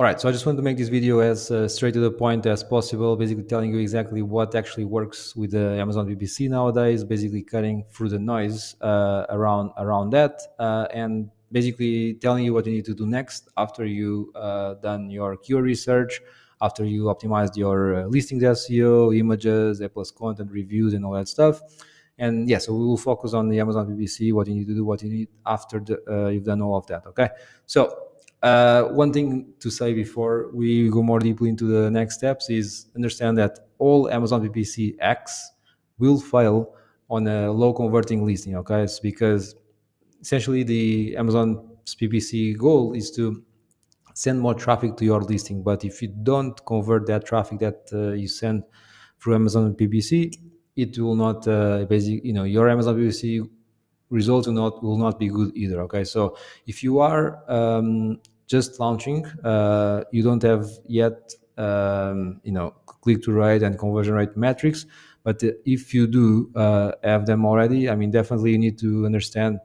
All right, so I just want to make this video as straight to the point as possible, basically telling you exactly what actually works with the Amazon PPC nowadays, basically cutting through the noise around that, and basically telling you what you need to do next after you done your keyword research, after you optimized your listings SEO, images, A plus content reviews, and all that stuff. And yeah, so we will focus on the Amazon PPC, what you need to do, what you need after you've done all of that. Okay, so one thing to say before we go more deeply into the next steps is understand that all Amazon PPC X will fail on a low converting listing. Okay, it's because essentially the Amazon PPC goal is to send more traffic to your listing. But if you don't convert that traffic that you send through Amazon PPC, it will not basically, your Amazon PPC results will not be good either. Okay, so if you are just launching, you don't have yet click to rate and conversion rate metrics, but if you do have them already, I mean, definitely you need to understand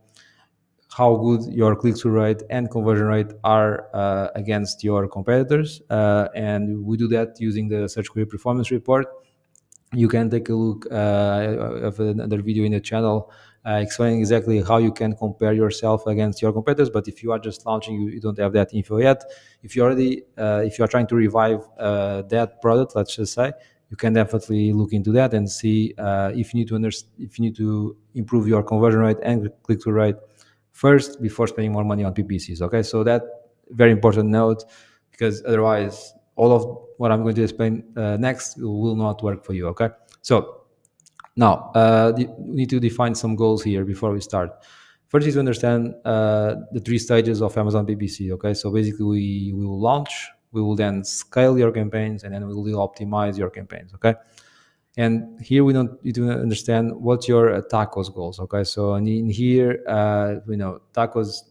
how good your click-through rate and conversion rate are against your competitors, and we do that using the search query performance report. You can take a look of another video in the channel explaining exactly how you can compare yourself against your competitors. But if you are just launching, you don't have that info yet. If you already if you are trying to revive that product, let's just say, you can definitely look into that and see if you need to if you need to improve your conversion rate and click-through rate first before spending more money on PPCs. Okay, so that very important note, because otherwise all of what I'm going to explain next will not work for you. Okay, so now we need to define some goals here before we start. First is to understand the three stages of Amazon PPC. Okay, so basically we will launch, we will then scale your campaigns, and then we will optimize your campaigns. Okay, and here we don't need to understand what's your tacos goals. Okay, so in here, tacos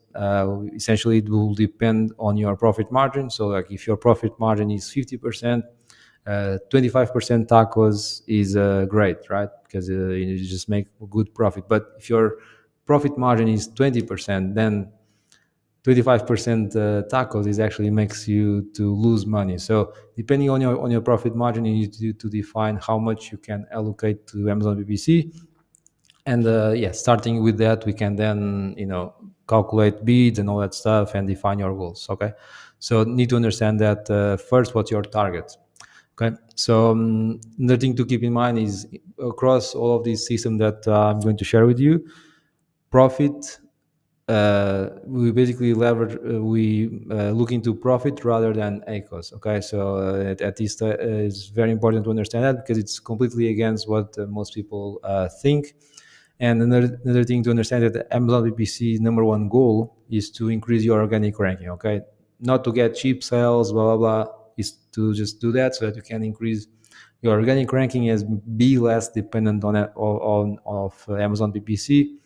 essentially it will depend on your profit margin. So like if your profit margin is 50%, 25% tacos is great, right? Because you just make good profit. But if your profit margin is 20%, then 25% tacos is actually makes you to lose money. So depending on your profit margin, you need to define how much you can allocate to Amazon PPC. And starting with that, we can then calculate bids and all that stuff and define your goals. Okay, so need to understand that first, what's your target. Okay, so another thing to keep in mind is across all of these systems that I'm going to share with you, profit, we basically leverage, we look into profit rather than ACOS. Okay, so at this it's very important to understand that, because it's completely against what most people think. And another thing to understand, that the Amazon PPC number one goal is to increase your organic ranking. Okay, not to get cheap sales, blah blah blah, is to just do that so that you can increase your organic ranking and be less dependent on Amazon PPC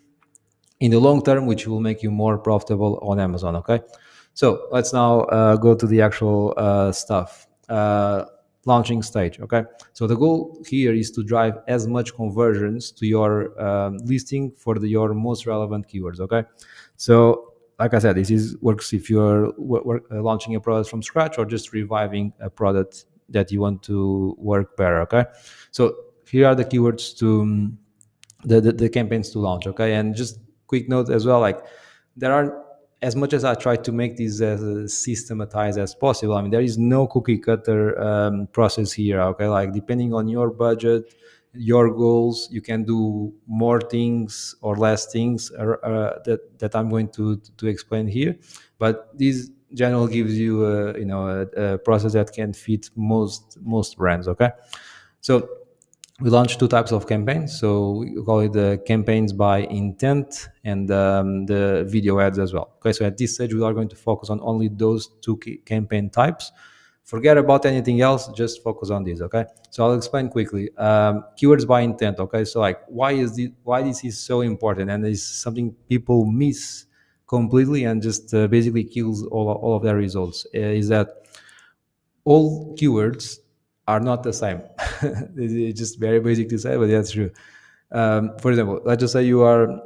in the long term, which will make you more profitable on Amazon. Okay, so let's now go to the actual stuff. Launching stage. Okay, so the goal here is to drive as much conversions to your listing for your most relevant keywords. Okay, so like I said, this is works if you're launching a product from scratch or just reviving a product that you want to work better. Okay, so here are the keywords to the campaigns to launch. Okay, and just quick note as well, like there are, as much as I try to make this as systematized as possible, I mean, there is no cookie cutter process here. Okay, like depending on your budget, your goals, you can do more things or less things that I'm going to explain here. But this general gives you a process that can fit most brands. Okay, so we launched two types of campaigns. So we call it the campaigns by intent and the video ads as well. Okay, so at this stage, we are going to focus on only those two campaign types. Forget about anything else, just focus on this. Okay, so I'll explain quickly. Keywords by intent. Okay, so like why this is so important, and it's something people miss completely and just basically kills all of their results, is that all keywords are not the same. It's just very basic to say, but that's true. For example, let's just say you are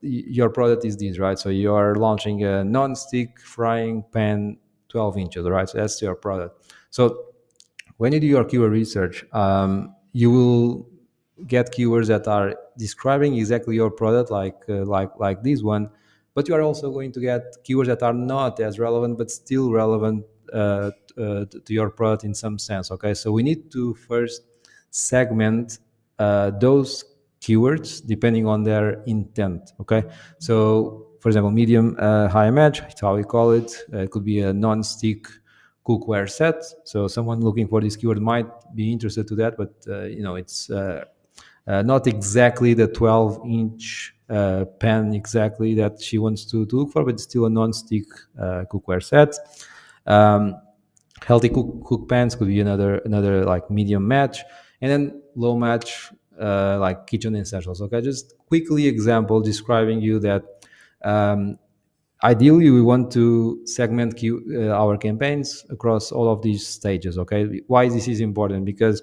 your product is this, right? So you are launching a non-stick frying pan 12 inches, right? So that's your product. So when you do your keyword research, you will get keywords that are describing exactly your product, like this one. But you are also going to get keywords that are not as relevant, but still relevant to your product in some sense. Okay, so we need to first segment those keywords depending on their intent. Okay, so for example, medium high match, it's how we call it. It could be a non-stick cookware set. So someone looking for this keyword might be interested to that, but it's not exactly the 12-inch pan exactly that she wants to look for, but it's still a non-stick cookware set. Um, Healthy cook pans could be another like medium match, and then low match like kitchen essentials. Okay, just quickly example describing you that um, ideally we want to segment our campaigns across all of these stages. Okay, why this is important? Because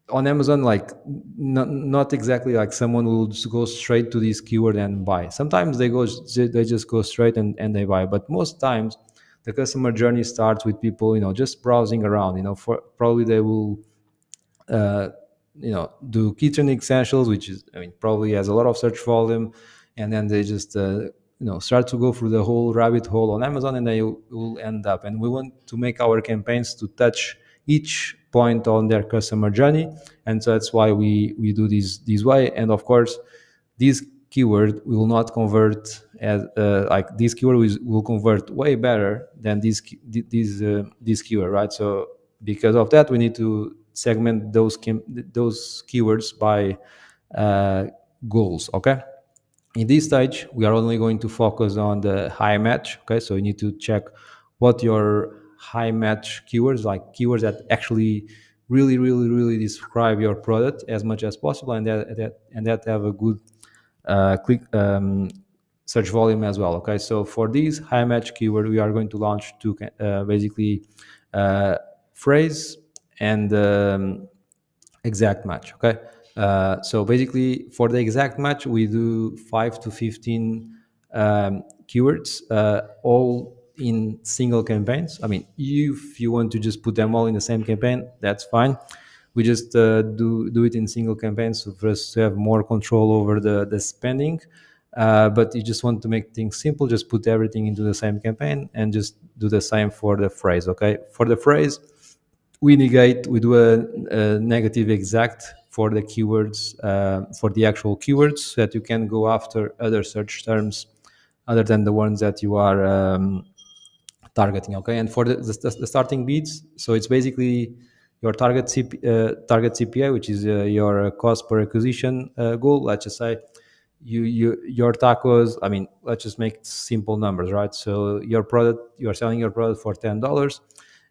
on Amazon, like not exactly like someone will just go straight to this keyword and buy. Sometimes they just go straight and they buy, but most times the customer journey starts with people just browsing around. For probably they will uh, do kitchen essentials, which is, I mean, probably has a lot of search volume, and then they just start to go through the whole rabbit hole on Amazon, and they will end up. And we want to make our campaigns to touch each point on their customer journey, and so that's why we do this way. And of course, this keyword will not convert as like this keyword will convert way better than this keyword, right? So because of that, we need to segment those keywords by uh, goals. Okay, in this stage we are only going to focus on the high match. Okay, so you need to check what your high match keywords, like keywords that actually really describe your product as much as possible, and that have a good click search volume as well. Okay, so for these high match keyword, we are going to launch two basically uh, phrase and exact match. Okay, so basically for the exact match, we do 5 to 15 keywords, all in single campaigns. I mean, if you want to just put them all in the same campaign, that's fine. We just do it in single campaigns for us to have more control over the spending. But you just want to make things simple, just put everything into the same campaign and just do the same for the phrase. Okay, for the phrase, we do a negative exact for the keywords, for the actual keywords, so that you can go after other search terms other than the ones that you are targeting. Okay, and for the starting bids, so it's basically your target CPA, which is your cost per acquisition goal. Let's just say your tacos, I mean, let's just make simple numbers, right? So you're selling your product for $10,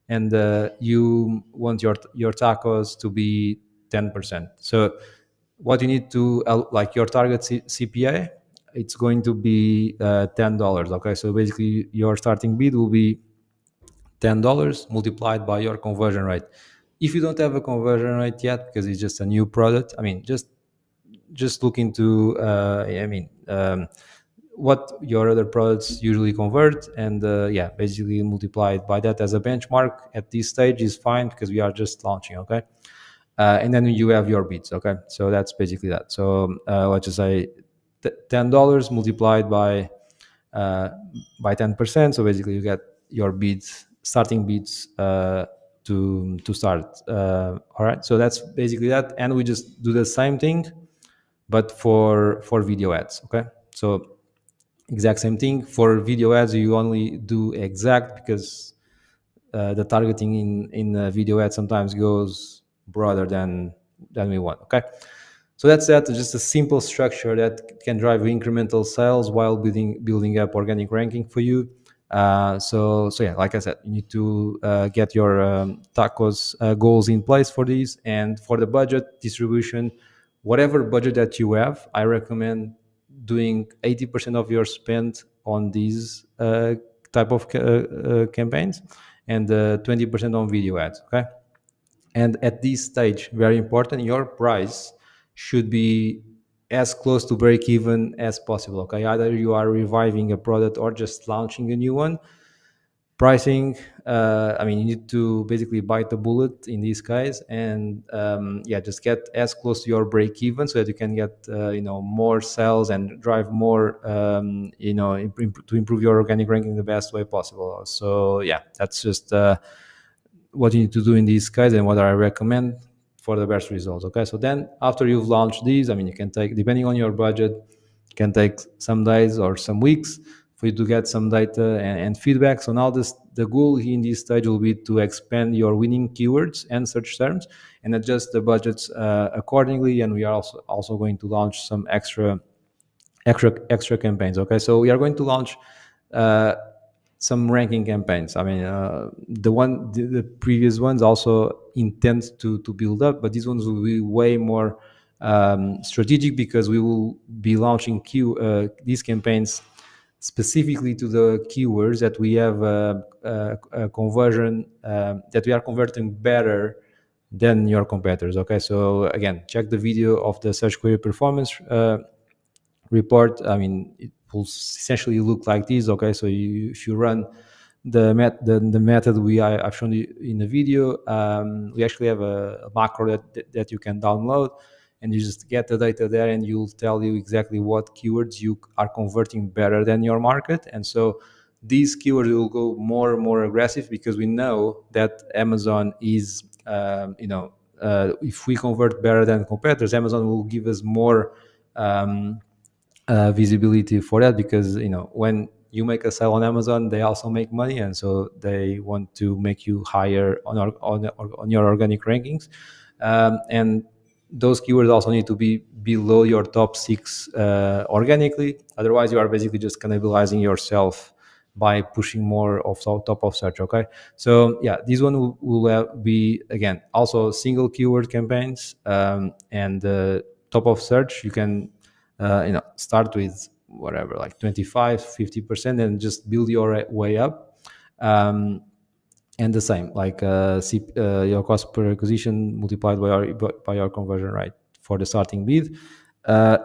and you want your tacos to be 10%. So what you need to like your target CPA, it's going to be $10. Okay, so basically your starting bid will be $10 multiplied by your conversion rate. If you don't have a conversion rate yet because it's just a new product, I mean, just look into what your other products usually convert, and yeah, basically multiply it by that as a benchmark. At this stage is fine because we are just launching. Okay, and then you have your bids. Okay, so that's basically that. So let's just say $10 multiplied uh, by 10%. So basically you get your bids, starting bids, to start. All right, so that's basically that, and we just do the same thing but for video ads. Okay, so exact same thing for video ads. You only do exact because the targeting in video ads sometimes goes broader than we want. Okay, so that's that. Just a simple structure that can drive incremental sales while building up organic ranking for you. So yeah, like I said, you need to get your tacos goals in place for these, and for the budget distribution, whatever budget that you have, I recommend doing 80% of your spend on these type of campaigns, and 20% on video ads. Okay, and at this stage, very important, your price should be as close to break even as possible. Okay, either you are reviving a product or just launching a new one. Pricing, I mean, you need to basically bite the bullet in these guys, and yeah, just get as close to your break even so that you can get more sales and drive more, to improve your organic ranking the best way possible. So yeah, that's just what you need to do in these guys and what I recommend for the best results. Okay, so then after you've launched these, I mean, you can take, depending on your budget, can take some days or some weeks for you to get some data and feedback. So now the goal here in this stage will be to expand your winning keywords and search terms and adjust the budgets accordingly. And we are also going to launch some extra campaigns. Okay, so we are going to launch uh, some ranking campaigns. I mean, the previous ones also intend to build up, but these ones will be way more strategic because we will be launching these campaigns specifically to the keywords that we have a conversion that we are converting better than your competitors. Okay, so again, check the video of the search query performance report. I mean, it will essentially look like this. Okay, so if you run the method I've shown you in the video, we actually have a macro that you can download, and you just get the data there, and you'll tell you exactly what keywords you are converting better than your market. And so these keywords will go more and more aggressive because we know that Amazon is, if we convert better than competitors, Amazon will give us more visibility for that, because when you make a sale on Amazon, they also make money, and so they want to make you higher on your organic rankings, and those keywords also need to be below your top six organically. Otherwise, you are basically just cannibalizing yourself by pushing more of top of search. Okay, so yeah, this one will be again also single keyword campaigns, and top of search you can start with whatever, like 25-50%, and just build your way up. And the same, like your cost per acquisition multiplied by your conversion rate for the starting bid.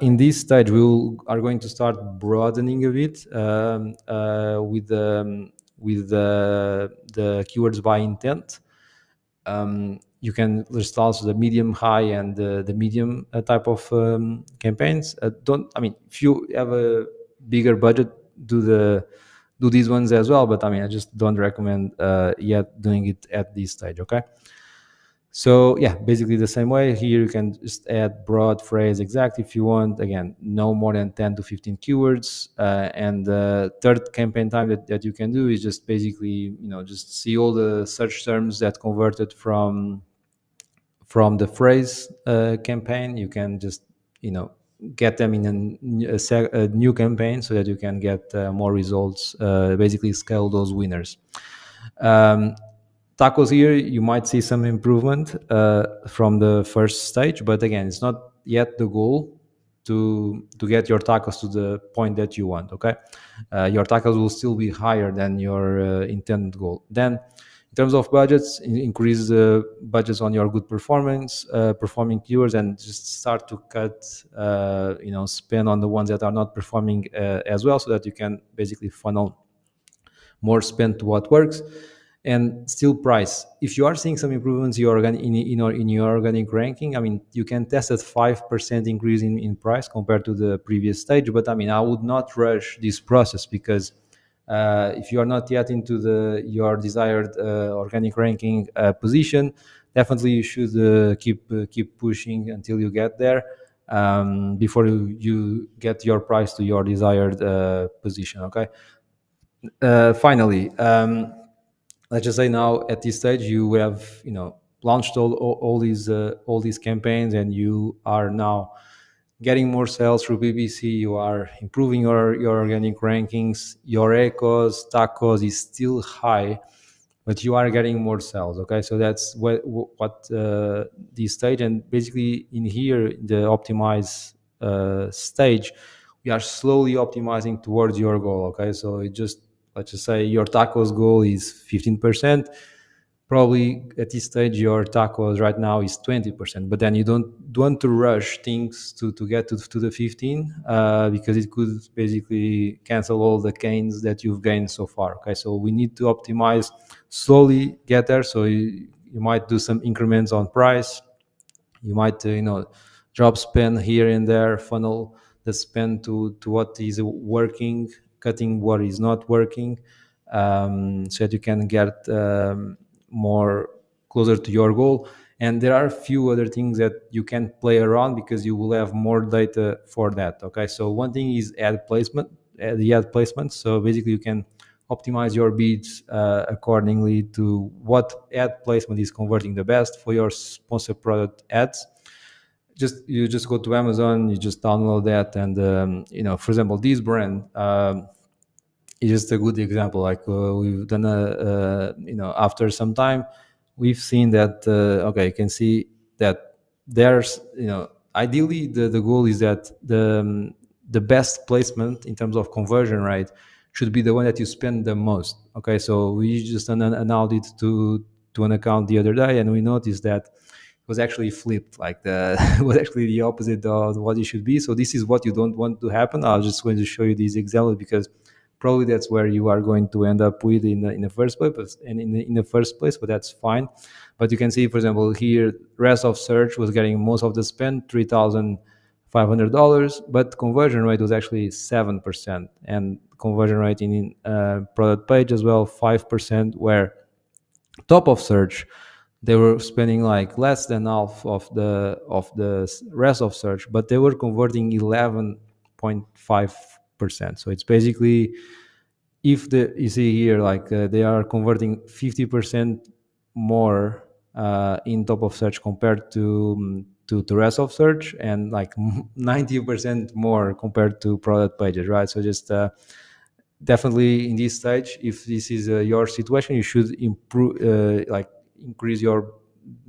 In this stage, are going to start broadening a bit with the keywords by intent. You can list also the medium, high, and the medium type of campaigns. Don't I mean, if you have a bigger budget, do these ones as well. But I mean, I just don't recommend yet doing it at this stage. Okay. So yeah, basically the same way here. You can just add broad phrase exact if you want. Again, no more than 10 to 15 keywords. And the third campaign time that you can do is just basically just see all the search terms that converted from the phrase campaign. You can just get them in a new campaign so that you can get more results. Basically scale those winners. Tacos here, you might see some improvement from the first stage, but again, it's not yet the goal to get your tacos to the point that you want. Okay, your tacos will still be higher than your intended goal. Then, in terms of budgets, increase the budgets on your good performing keywords, and just start to cut, spend on the ones that are not performing as well, so that you can basically funnel more spend to what works. And still price. If you are seeing some improvements in your organic ranking, I mean, you can test at 5% increase in price compared to the previous stage. But I mean, I would not rush this process, because if you are not yet into your desired organic ranking position, definitely you should keep pushing until you get there, before you get your price to your desired position. Okay. Finally, let's just say now at this stage you have launched all these campaigns, and you are now getting more sales through PPC. You are improving your organic rankings. Your ecos tacos is still high, but you are getting more sales. Okay, so that's what this stage. And basically in here, the optimize stage, we are slowly optimizing towards your goal. Okay, so let's just say your tacos goal is 15%. probably at this stage your tacos right now is 20%, but then you don't want to rush things to get to the 15, because it could basically cancel all the gains that you've gained so far. Okay, so we need to optimize, slowly get there. So you might do some increments on price. You might drop spend here and there, funnel the spend to what is working, cutting what is not working, so that you can get more closer to your goal. And there are a few other things that you can play around, because you will have more data for that. Okay, so one thing is ad placement, the ad placement. So basically you can optimize your bids accordingly to what ad placement is converting the best for your sponsored product ads. You just go to Amazon, you just download that, and for example, this brand is just a good example. Like we've done after some time, we've seen that okay, you can see that there's ideally the goal is that the best placement in terms of conversion rate should be the one that you spend the most. Okay, so we just done an audit to an account the other day, and we noticed that was actually flipped. Like the was actually the opposite of what it should be. So this is what you don't want to happen. I was just going to show you these examples, because probably that's where you are going to end up with in the first place. In the first place, but that's fine. But you can see, for example, here rest of search was getting most of the spend, $3,500, but conversion rate was actually 7%, and conversion rate in product page as well 5%, where top of search they were spending like less than half of the rest of search, but they were converting 11.5%. So it's basically, if you see here, like they are converting 50% more in top of search compared to the rest of search, and like 90% more compared to product pages, right? So just definitely in this stage, if this is your situation, you should improve, like increase your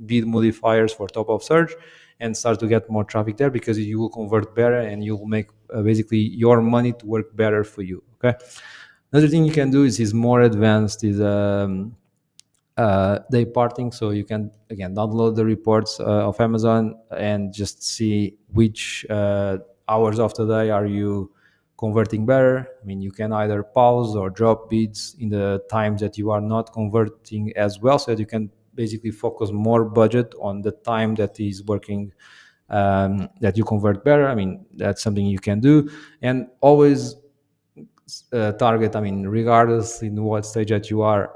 bid modifiers for top of search and start to get more traffic there, because you will convert better and you will make basically your money to work better for you. Okay, another thing you can do is more advanced, is day parting. So you can again download the reports of Amazon and just see which hours of the day are you converting better. I mean, you can either pause or drop bids in the times that you are not converting as well, so that you can basically focus more budget on the time that is working, that you convert better. I mean, that's something you can do. And always target, I mean, regardless in what stage that you are,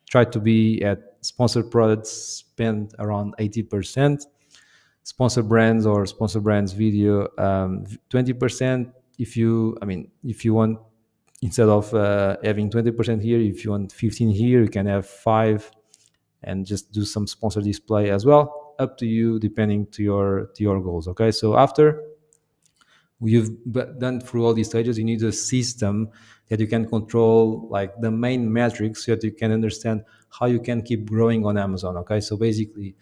try to be at sponsored products spend around 80%, sponsored brands or sponsored brands video 20%. If you want, instead of having 20% here, if you want 15 here, you can have 5, and just do some sponsored display as well, up to you, depending to your goals. Okay, so after you've done through all these stages, you need a system that you can control, like the main metrics, so that you can understand how you can keep growing on Amazon. Okay, so basically,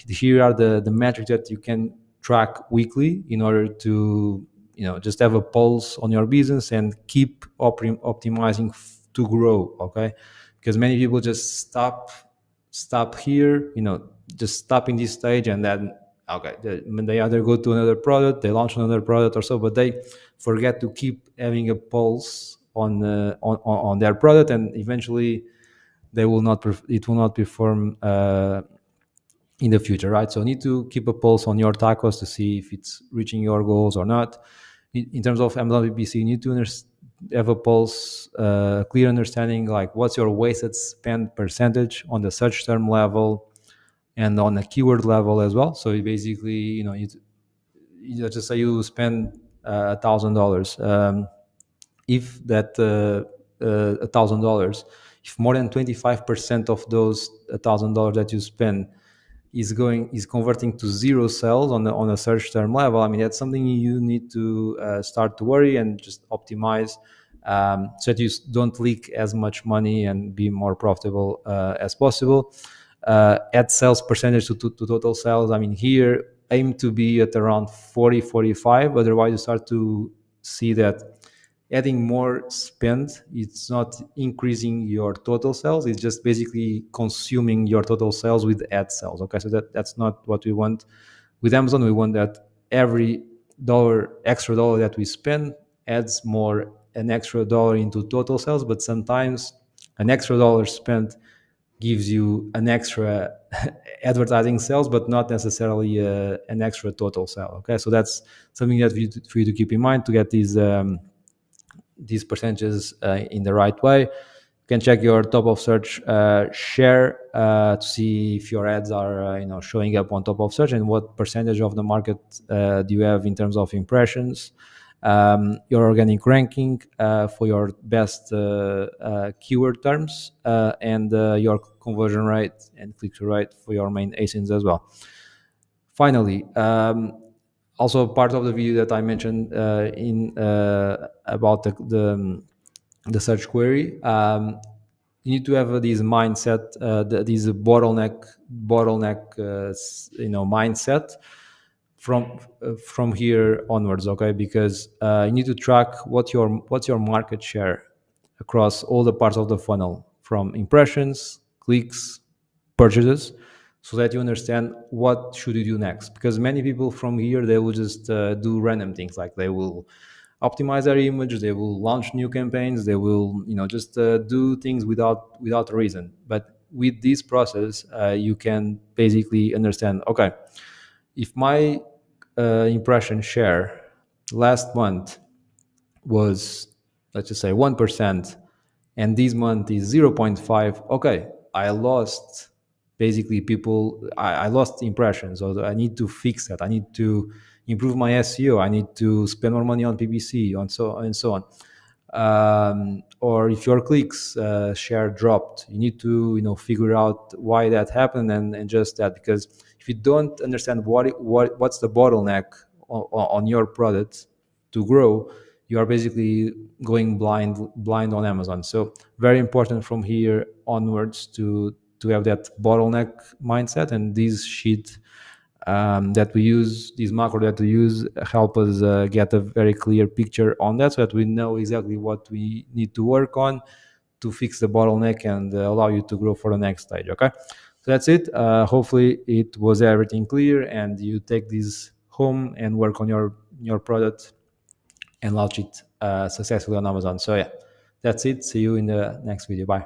here are the metrics that you can track weekly in order to just have a pulse on your business and keep optimizing to grow. Okay, because many people just stop here, just stop in this stage, and then okay, they either go to another product, they launch another product or so, but they forget to keep having a pulse on their product, and eventually it will not perform in the future, right? So you need to keep a pulse on your tacos to see if it's reaching your goals or not. In terms of Amazon PPC, you need to have a pulse, clear understanding, like what's your wasted spend percentage on the search term level and on a keyword level as well. So you basically, let's just say you spend $1,000. If that $1,000, if more than 25% of those $1,000 that you spend is converting to zero sales on a search term level, I mean, that's something you need to start to worry and just optimize, so that you don't leak as much money and be more profitable as possible. Add sales percentage to total sales. I mean, here aim to be at around 40-45. Otherwise, you start to see that adding more spend. It's not increasing your total sales. It's just basically consuming your total sales with ad sales. Okay, so that's not what we want with Amazon. We want that every extra dollar that we spend adds more an extra dollar into total sales. But sometimes an extra dollar spent gives you an extra advertising sales, but not necessarily an extra total sale. Okay, so that's something that for you to keep in mind to get these percentages in the right way. You can check your top of search share to see if your ads are showing up on top of search and what percentage of the market do you have in terms of impressions. Your organic ranking for your best keyword terms, and your conversion rate and click-through rate for your main asins as well. Finally, also part of the video that I mentioned in about the search query, you need to have this mindset, this bottleneck mindset from here onwards. Okay, because you need to track what's your market share across all the parts of the funnel, from impressions, clicks, purchases, so that you understand what should you do next. Because many people from here, they will just do random things, like they will optimize their image, they will launch new campaigns, they will just do things without a reason. But with this process, you can basically understand, okay, if my impression share last month was, let's just say, 1%, and this month is 0.5, okay, I lost basically people, I lost impressions. So I need to fix that. I need to improve my SEO. I need to spend more money on PPC, and so on. Or if your clicks share dropped, you need to figure out why that happened and adjust that. Because if you don't understand what's the bottleneck on your product to grow, you are basically going blind on Amazon. So very important from here onwards to have that bottleneck mindset. And this sheet that we use, this macro that we use, help us get a very clear picture on that, so that we know exactly what we need to work on to fix the bottleneck and allow you to grow for the next stage. Okay, so that's it. Hopefully it was everything clear, and you take this home and work on your product and launch it successfully on Amazon. So yeah, that's it. See you in the next video. Bye.